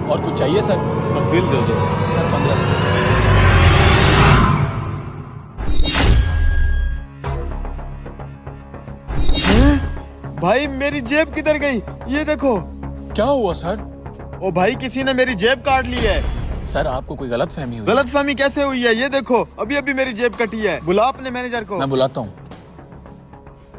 और कुछ चाहिए सर? बस बिल दे दो सर 1500। भाई मेरी जेब किधर गई? ये देखो। क्या हुआ सर? ओ भाई किसी ने मेरी जेब काट ली है। सर आपको कोई गलत फहमी हुई? गलत फहमी कैसे हुई है? ये देखो अभी अभी मेरी जेब कटी है। बुला अपने मैनेजर को। मैं बुलाता हूँ।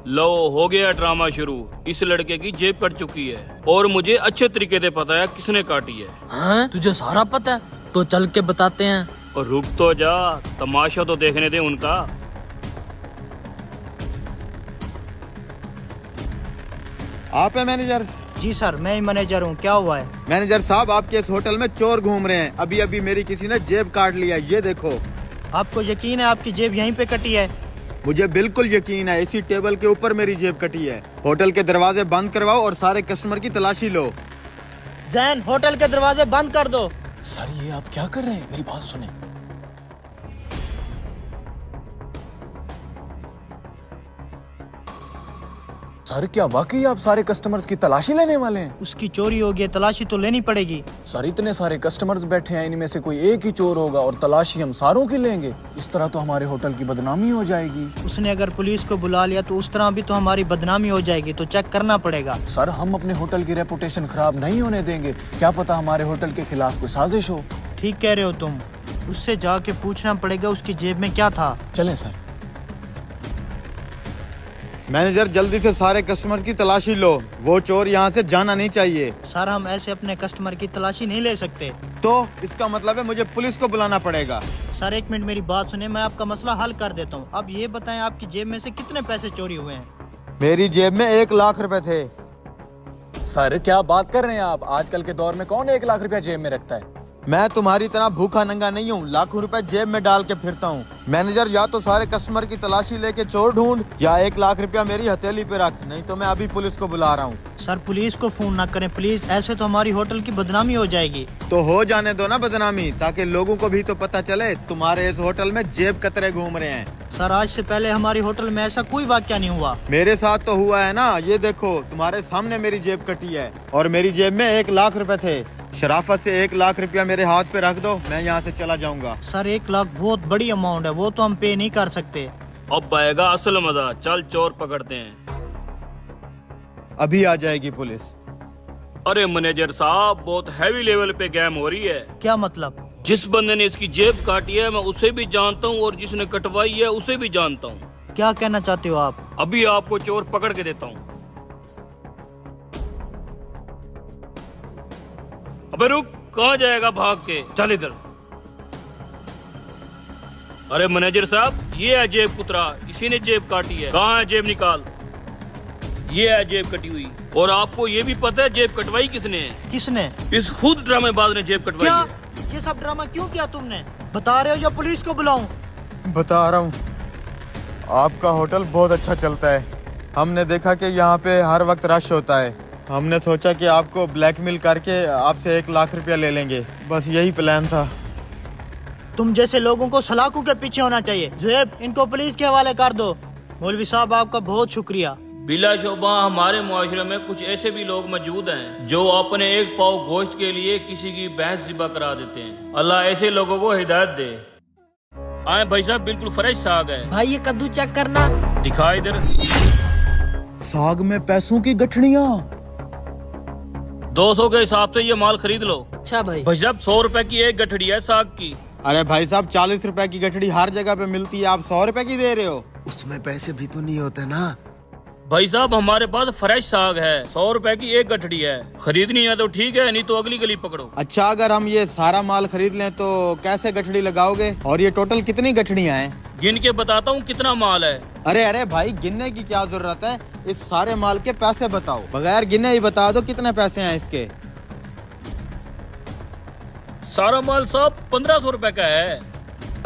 लो हो गया ड्रामा शुरू। इस लड़के की जेब कट चुकी है और मुझे अच्छे तरीके से पता है किसने काटी है। हाँ तुझे सारा पता है? तो चल के बताते हैं। और रुक तो जा, तमाशा तो देखने दे उनका। आप है मैनेजर? जी सर, मैं ही मैनेजर हूँ। क्या हुआ है? मैनेजर साहब आपके इस होटल में चोर घूम रहे हैं। अभी अभी मेरी किसी ने जेब काट लिया। ये देखो। आपको यकीन है आपकी जेब यहीं पे कटी है? मुझे बिल्कुल यकीन है, इसी टेबल के ऊपर मेरी जेब कटी है। होटल के दरवाजे बंद करवाओ और सारे कस्टमर की तलाशी लो। जैन, होटल के दरवाजे बंद कर दो। सर ये आप क्या कर रहे हैं? मेरी बात सुने। सर क्या वाकई आप सारे कस्टमर्स की तलाशी लेने वाले हैं? उसकी चोरी हो गई, तलाशी तो लेनी पड़ेगी। सर इतने सारे कस्टमर्स बैठे हैं, इनमें से कोई एक ही चोर होगा और तलाशी हम सारों की लेंगे। इस तरह तो हमारे होटल की बदनामी हो जाएगी। उसने अगर पुलिस को बुला लिया तो उस तरह भी तो हमारी बदनामी हो जाएगी, तो चेक करना पड़ेगा। सर हम अपने होटल की रेपुटेशन खराब नहीं होने देंगे। क्या पता हमारे होटल के खिलाफ कोई साजिश हो। ठीक कह रहे हो तुम। उससे जाके पूछना पड़ेगा उसकी जेब में क्या था। चलें सर। मैनेजर जल्दी से सारे कस्टमर की तलाशी लो। वो चोर यहाँ से जाना नहीं चाहिए। सर हम ऐसे अपने कस्टमर की तलाशी नहीं ले सकते। तो इसका मतलब है मुझे पुलिस को बुलाना पड़ेगा। सर एक मिनट मेरी बात सुने, मैं आपका मसला हल कर देता हूँ। अब ये बताएं आपकी जेब में से कितने पैसे चोरी हुए हैं? मेरी जेब में 1 लाख रुपए थे। सर क्या बात कर रहे हैं आप? आजकल के दौर में कौन 1 लाख रुपया जेब में रखता है? मैं तुम्हारी तरह भूखा नंगा नहीं हूँ, लाखों रुपए जेब में डाल के फिरता हूँ। मैनेजर या तो सारे कस्टमर की तलाशी लेके चोर ढूंढ या 1 लाख रुपया मेरी हथेली पे रख, नहीं तो मैं अभी पुलिस को बुला रहा हूँ। सर पुलिस को फोन ना करें प्लीज, ऐसे तो हमारी होटल की बदनामी हो जाएगी। तो हो जाने दो ना बदनामी, ताकि लोगों को भी तो पता चले तुम्हारे इस होटल में जेब कतरे घूम रहे हैं। सर आज से पहले हमारी होटल में ऐसा कोई वाकया नहीं हुआ। मेरे साथ तो हुआ है ना। ये देखो तुम्हारे सामने मेरी जेब कटी है और मेरी जेब में 1 लाख रुपए थे। शराफत से 1 लाख रुपया मेरे हाथ पे रख दो, मैं यहाँ से चला जाऊंगा। सर 1 लाख बहुत बड़ी अमाउंट है, वो तो हम पे नहीं कर सकते। अब आएगा असल मजा। चल चोर पकड़ते हैं। अभी आ जाएगी पुलिस। अरे मैनेजर साहब बहुत हैवी लेवल पे गेम हो रही है। क्या मतलब? जिस बंदे ने इसकी जेब काटी है मैं उसे भी जानता हूँ और जिसने कटवाई है उसे भी जानता हूँ। क्या कहना चाहते हो आप? अभी आपको चोर पकड़ के देता हूँ। अबे रुक, कहाँ जाएगा भाग के? चल इधर। अरे मैनेजर साहब ये है जेब कुतरा, इसी ने जेब काटी है। कहाँ है जेब? निकाल। ये है जेब कटी हुई। और आपको ये भी पता है जेब कटवाई किसने है? किसने? इस खुद ड्रामेबाज ने जेब कटवाई क्या? है। ये सब ड्रामा क्यों किया तुमने? बता रहे हो या पुलिस को बुलाऊं? बता रहा हूँ। आपका होटल बहुत अच्छा चलता है। हमने देखा कि यहाँ पे हर वक्त रश होता है। हमने सोचा कि आपको ब्लैकमेल करके आपसे 1 लाख रुपया ले लेंगे, बस यही प्लान था। तुम जैसे लोगों को सलाखों के पीछे होना चाहिए। जुएब, इनको पुलिस के हवाले कर दो। मौलवी साहब आपका बहुत शुक्रिया। बिला शोबा हमारे मुआशरे में कुछ ऐसे भी लोग मौजूद हैं जो अपने एक पाव गोश्त के लिए किसी की भैंस ज़िबा करा देते हैं। अल्लाह ऐसे लोगों को हिदायत दे। आए भाई साहब, बिल्कुल फ्रेश साग है। भाई ये कद्दू चेक करना। दिखा इधर। साग में पैसों की गठड़ियाँ। 200 के हिसाब से ये माल खरीद लो। अच्छा भाई। भाई साहब 100 रुपए की एक गठड़ी है साग की। अरे भाई साहब 40 रुपए की गठड़ी हर जगह पे मिलती है, आप 100 रुपए की दे रहे हो? उसमें पैसे भी तो नहीं होते ना। भाई साहब हमारे पास फ्रेश साग है, 100 रुपए की एक गठड़ी है। खरीदनी है तो ठीक है, नहीं तो अगली गली पकड़ो। अच्छा अगर हम ये सारा माल खरीद लें तो कैसे गठड़ी लगाओगे? और ये टोटल कितनी गठड़ियाँ हैं? गिन के बताता हूँ कितना माल है। अरे भाई गिनने की क्या जरूरत है, इस सारे माल के पैसे बताओ। बगैर गिने ही बता दो कितने पैसे हैं इसके। सारा माल साहब 1500 रुपए का है।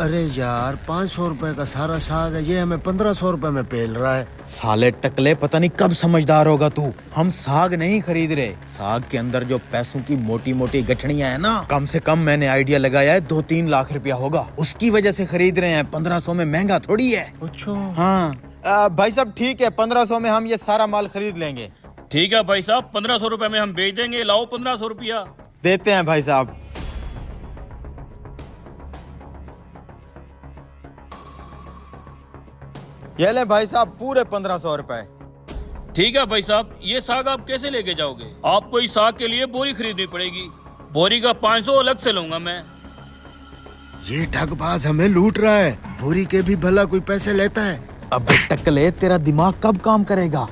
अरे यार 500 रुपए का सारा साग है, ये हमें 1500 रुपए में पेल रहा है। साले टकले, पता नहीं कब समझदार होगा तू। हम साग नहीं खरीद रहे, साग के अंदर जो पैसों की मोटी मोटी गठड़ियाँ है ना, कम से कम मैंने आइडिया लगाया है 2-3 लाख रुपया होगा, उसकी वजह से खरीद रहे हैं। 1500 में महंगा थोड़ी है। अच्छा हाँ भाई साहब ठीक है, 1500 में हम ये सारा माल खरीद लेंगे। ठीक है भाई साहब, 1500 रुपए में हम बेच देंगे। लाओ 1500 रुपया। देते हैं भाई साहब। ये ले भाई साहब पूरे 1500 रुपए। ठीक है भाई साहब, ये साग आप कैसे लेके जाओगे? आपको इस साग के लिए बोरी खरीदनी पड़ेगी। बोरी का 500 अलग से लूंगा मैं। ये ठगबाज हमें लूट रहा है। बोरी के भी भला कोई पैसे लेता है? अबे टकले, तेरा दिमाग कब काम करेगा?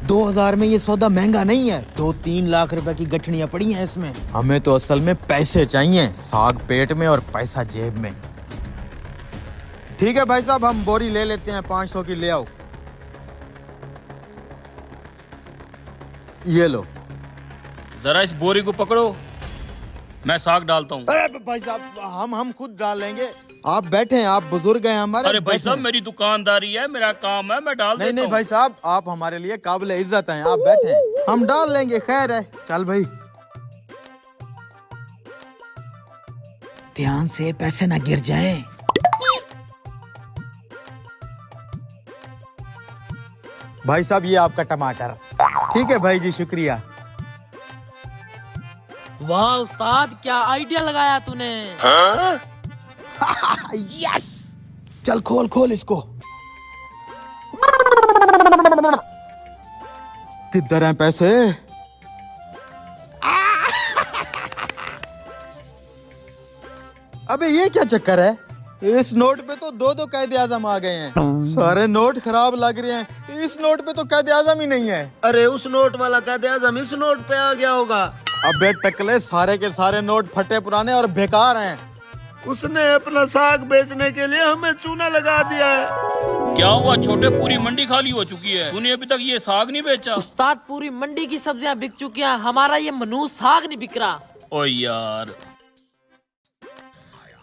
2000 में ये सौदा महंगा नहीं है। 2-3 लाख रुपए की गठड़ियां पड़ी हैं इसमें। हमें तो असल में पैसे चाहिए, साग पेट में और पैसा जेब में। ठीक है भाई साहब, हम बोरी ले लेते हैं, 500 की ले आओ। ये लो। जरा इस बोरी को पकड़ो, मैं साग डालता हूँ। अरे भाई साहब, हम खुद डाल लेंगे। आप बैठे हैं, आप बुजुर्ग हैं हमारे। अरे भाई साहब, मेरी दुकानदारी है, मेरा काम है, मैं डाल देता हूँ। नहीं भाई साहब, आप हमारे लिए काबिल इज्जत हैं। आप बैठे हैं, हम डाल लेंगे। खैर है, चल भाई। ध्यान से, पैसे ना गिर जाएं। भाई साहब, ये आपका टमाटर। ठीक है भाई जी, शुक्रिया। वाह उस्ताद, क्या आइडिया लगाया तूने। यस, चल खोल खोल इसको। किधर हैं पैसे? अबे ये क्या चक्कर है? इस नोट पे तो 2 कैद आजम आ गए हैं। सारे नोट खराब लग रहे हैं। इस नोट पे तो कैद आजम ही नहीं है। अरे उस नोट वाला कैद आजम इस नोट पे आ गया होगा। अबे टकले, सारे के सारे नोट फटे पुराने और बेकार हैं। उसने अपना साग बेचने के लिए हमें चूना लगा दिया है। क्या हुआ छोटे, पूरी मंडी खाली हो चुकी है, तूने अभी तक ये साग नहीं बेचा? उस्ताद पूरी मंडी की सब्जियां बिक चुकी हैं, हमारा ये मनूस साग नहीं बिक रहा। ओ यार,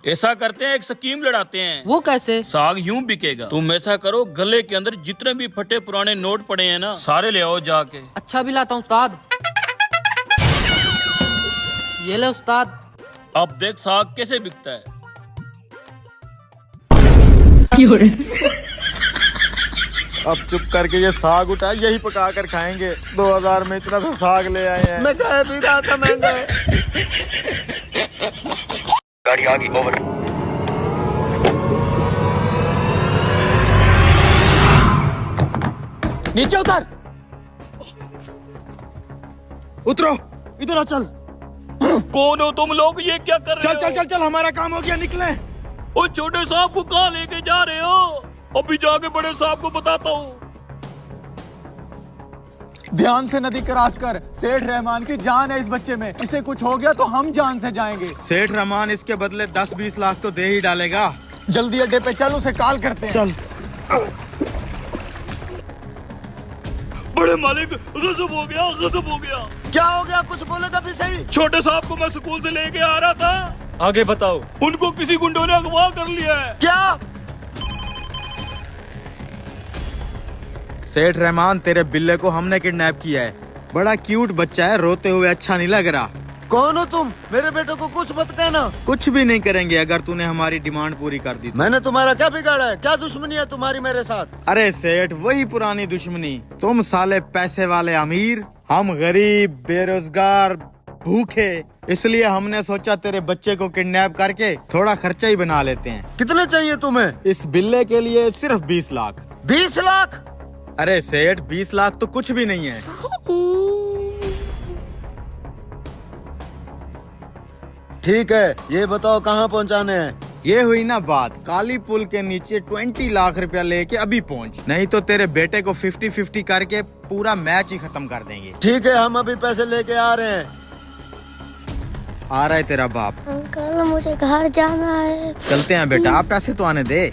ऐसा करते हैं, एक स्कीम लड़ाते हैं। वो कैसे? साग यूं बिकेगा, तुम ऐसा करो, गले के अंदर जितने भी फटे पुराने नोट पड़े हैं ना, सारे ले आओ जाके। अच्छा भी लाता हूँ उस्ताद। ये ले उस्ताद। अब देख साग कैसे बिकता है। अब चुप करके ये साग उठा, यही पका कर खाएंगे। 2000 में इतना सा साग ले आए हैं। मैं कह भी रहा था महंगा है। गाड़ी आ गई, ओवर। नीचे उतर। उतरो, इधर आ, चल। कौन हो तुम लोग, ये क्या कर रहे चल चल चल चल, हमारा काम हो गया, निकले। ओ छोटे साहब को कहाँ लेके जा रहे हो? अभी जाके बड़े साहब को बताता हूँ। ध्यान से नदी क्रॉस कर। सेठ रहमान की जान है इस बच्चे में, इसे कुछ हो गया तो हम जान से जाएंगे। सेठ रहमान इसके बदले 10-20 लाख तो दे ही डालेगा। जल्दी अड्डे पे चल, उसे कॉल करते हैं। चल। बड़े मालिक, गजब हो गया, गजब हो गया। क्या हो गया, कुछ बोलेगा भी सही। छोटे साहब को मैं स्कूल से लेके आ रहा था, आगे बताओ। उनको किसी गुंडों ने अगवा कर लिया है। क्या? सेठ रहमान, तेरे बिल्ले को हमने किडनैप किया है। बड़ा क्यूट बच्चा है, रोते हुए अच्छा नहीं लग रहा। कौन हो तुम? मेरे बेटे को कुछ मत कहना। कुछ भी नहीं करेंगे अगर तूने हमारी डिमांड पूरी कर दी तो। मैंने तुम्हारा क्या बिगाड़ा है? क्या दुश्मनी है तुम्हारी मेरे साथ? अरे सेठ, वही पुरानी दुश्मनी। तुम साले पैसे वाले अमीर, हम गरीब बेरोजगार भूखे। इसलिए हमने सोचा तेरे बच्चे को किडनैप करके थोड़ा खर्चा ही बना लेते हैं। कितने चाहिए तुम्हें? इस बिल्ले के लिए सिर्फ 20 लाख। 20 लाख? अरे सेठ, 20 लाख तो कुछ भी नहीं है। ठीक है, ये बताओ कहाँ पहुँचाने हैं? ये हुई ना बात। काली पुल के नीचे 20 लाख रुपया लेके अभी पहुंच, नहीं तो तेरे बेटे को 50-50 करके पूरा मैच ही खत्म कर देंगे। ठीक है, हम अभी पैसे लेके आ रहे हैं। आ रहा है तेरा बाप। अंकल मुझे घर जाना है। चलते हैं बेटा, आप पैसे तो आने दे।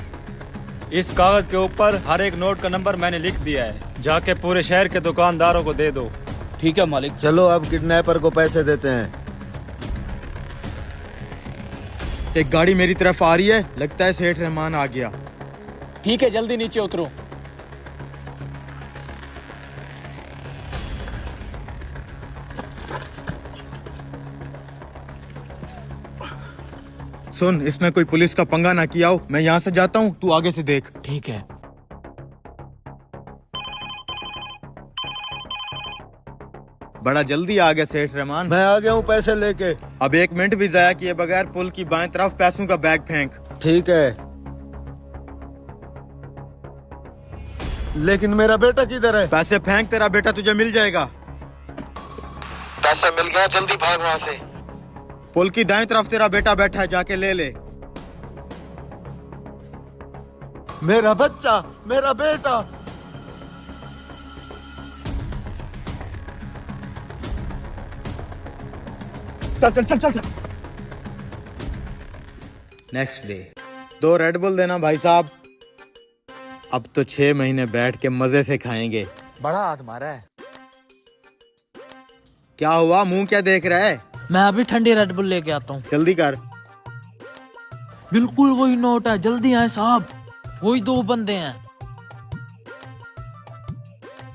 इस कागज के ऊपर हर एक नोट का नंबर मैंने लिख दिया है, जाके पूरे शहर के दुकानदारों को दे दो। ठीक है मालिक। चलो अब किडनैपर को पैसे देते हैं। एक गाड़ी मेरी तरफ आ रही है, लगता है सेठ रहमान आ गया। ठीक है, जल्दी नीचे उतरो। सुन, इसने कोई पुलिस का पंगा ना किया हो। मैं यहाँ से जाता हूँ, तू आगे से देख। ठीक है। बड़ा जल्दी आ गया सेठ रहमान। मैं आ गया हूँ पैसे लेके। अब 1 मिनट भी जाया किए बगैर पुल की बाएं तरफ पैसों का बैग फेंक। ठीक है, लेकिन मेरा बेटा किधर है? पैसे फेंक, तेरा बेटा तुझे मिल जाएगा। पैसा मिल गया, जल्दी भाग वहाँ से। पुल की दाएं तरफ तेरा बेटा बैठा है, जाके ले ले। मेरा बच्चा, मेरा बेटा। नेक्स्ट डे 2 रेड बुल देना भाई साहब। अब तो 6 महीने बैठ के मजे से खाएंगे। बड़ा हाथ मारा है। क्या हुआ, मुंह क्या देख रहा है? मैं अभी ठंडी रेड बुल लेके आता हूँ। जल्दी कर। बिल्कुल वही नोट है, जल्दी आए साहब, वही 2 बंदे हैं।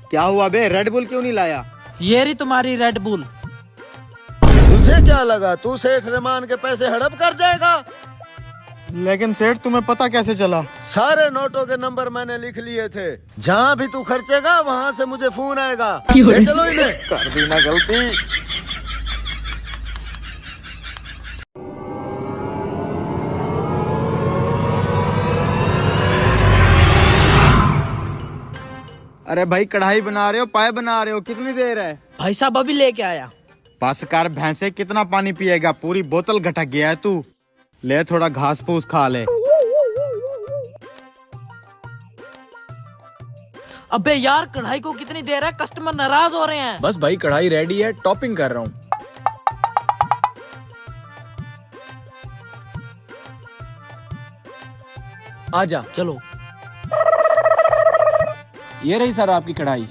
क्या हुआ बे, रेड बुल क्यों नहीं लाया? ये रही तुम्हारी रेड बुल। तुझे क्या लगा तू सेठ रहमान के पैसे हड़प कर जाएगा? लेकिन सेठ तुम्हें पता कैसे चला? सारे नोटों के नंबर मैंने लिख लिए थे। जहाँ भी तू खर्चेगा वहाँ से मुझे फोन आएगा। ले चलो इन्हें। कर दी ना गलती। अरे भाई, कढ़ाई बना रहे हो, पाए बना रहे हो, कितनी देर है? भाई साहब अभी लेके आया। बस कर भैंसे, कितना पानी पिएगा? पूरी बोतल घटक गया है तू। ले थोड़ा घास फूस खा ले। अबे यार, कढ़ाई को कितनी देर है, कस्टमर नाराज हो रहे हैं। बस भाई कढ़ाई रेडी है, टॉपिंग कर रहा हूँ। आजा। चलो। ये रही सर आपकी कढ़ाई।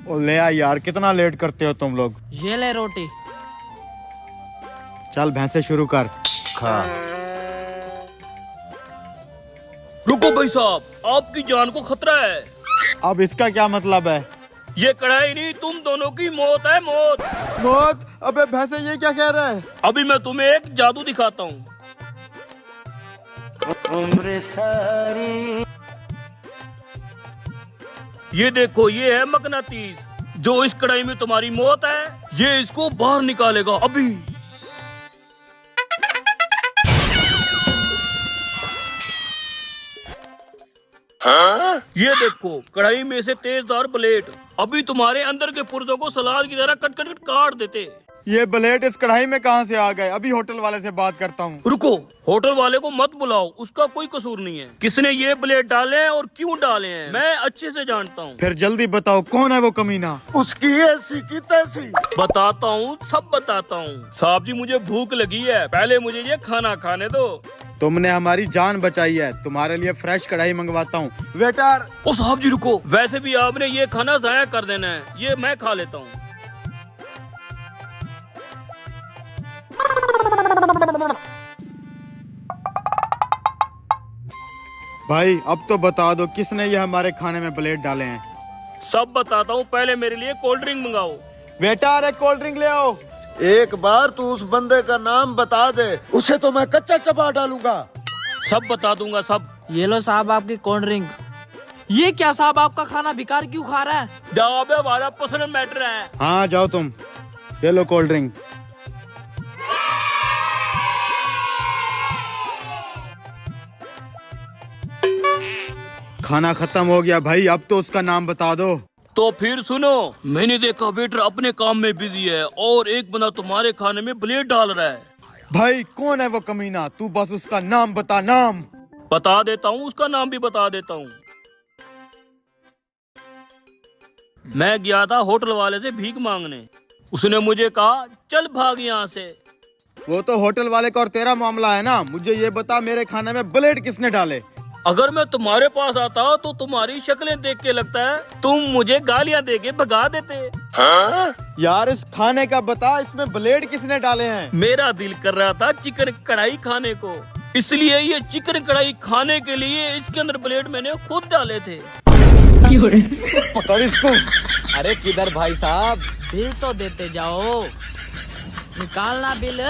ओ ले आ यार, कितना लेट करते हो तुम लोग। ये ले रोटी। चल भैंसे शुरू कर। खा। रुको भाई साहब, आपकी जान को खतरा है। अब इसका क्या मतलब है? ये कढ़ाई नहीं, तुम दोनों की मौत है, मौत। मौत? अबे भैंसे, ये क्या कह रहा है? अभी मैं तुम्हें एक जादू दिखाता हूँ। ये देखो, ये है मकनातीस, जो इस कढ़ाई में तुम्हारी मौत है, ये इसको बाहर निकालेगा अभी। ये देखो, कढ़ाई में से तेजदार ब्लेड अभी तुम्हारे अंदर के पुर्जों को सलाद की तरह कट कट कट काट देते। ये ब्लेड इस कढ़ाई में कहाँ से आ गए? अभी होटल वाले से बात करता हूँ। रुको, होटल वाले को मत बुलाओ, उसका कोई कसूर नहीं है। किसने ये ब्लेड डाले हैं और क्यों डाले हैं, मैं अच्छे से जानता हूँ। फिर जल्दी बताओ, कौन है वो कमीना? उसकी ऐसी की तैसी। बताता हूँ, सब बताता हूँ। साहब जी, मुझे भूख लगी है, पहले मुझे ये खाना खाने दो। तुमने हमारी जान बचाई है, तुम्हारे लिए फ्रेश कढ़ाई मंगवाता हूँ। वेटर। ओ साहब जी रुको, वैसे भी आपने ये खाना जाया कर देना है, ये मैं खा लेता हूँ। भाई अब तो बता दो, किसने ये हमारे खाने में ब्लेड डाले हैं? सब बताता हूँ, पहले मेरे लिए कोल्ड ड्रिंक मंगाओ। वेटर, एक कोल्ड ड्रिंक ले आओ। एक बार तू उस बंदे का नाम बता दे, उसे तो मैं कच्चा चबा डालूंगा। सब बता दूंगा, सब। ये लो साहब आपकी कोल्ड ड्रिंक। ये क्या साहब, आपका खाना बेकार क्यों खा रहा है? जवाब हमारा पर्सनल मैटर है। हाँ जाओ तुम, ये लो कोल्ड ड्रिंक। खाना खत्म हो गया भाई, अब तो उसका नाम बता दो। तो फिर सुनो, मैंने देखा वेटर अपने काम में बिजी है और एक बंदा तुम्हारे खाने में ब्लेड डाल रहा है। भाई कौन है वो कमीना? तू बस उसका नाम बता, नाम। बता देता हूँ, उसका नाम भी बता देता हूँ। मैं गया था होटल वाले से भीख मांगने, उसने मुझे कहा चल भाग यहाँ से। वो तो होटल वाले का और तेरा मामला है ना। मुझे ये बता, मेरे खाने में ब्लेड किसने डाले? अगर मैं तुम्हारे पास आता तो तुम्हारी शक्लें देख के लगता है तुम मुझे गालियाँ दे के भगा देते। यार इस खाने का बता, इसमें ब्लेड किसने डाले हैं? मेरा दिल कर रहा था चिकन कढ़ाई खाने को, इसलिए ये चिकन कढ़ाई खाने के लिए इसके अंदर ब्लेड मैंने खुद डाले थे। पकड़ इसको। अरे किधर भाई साहब? बिल तो देते जाओ, निकालना बिल।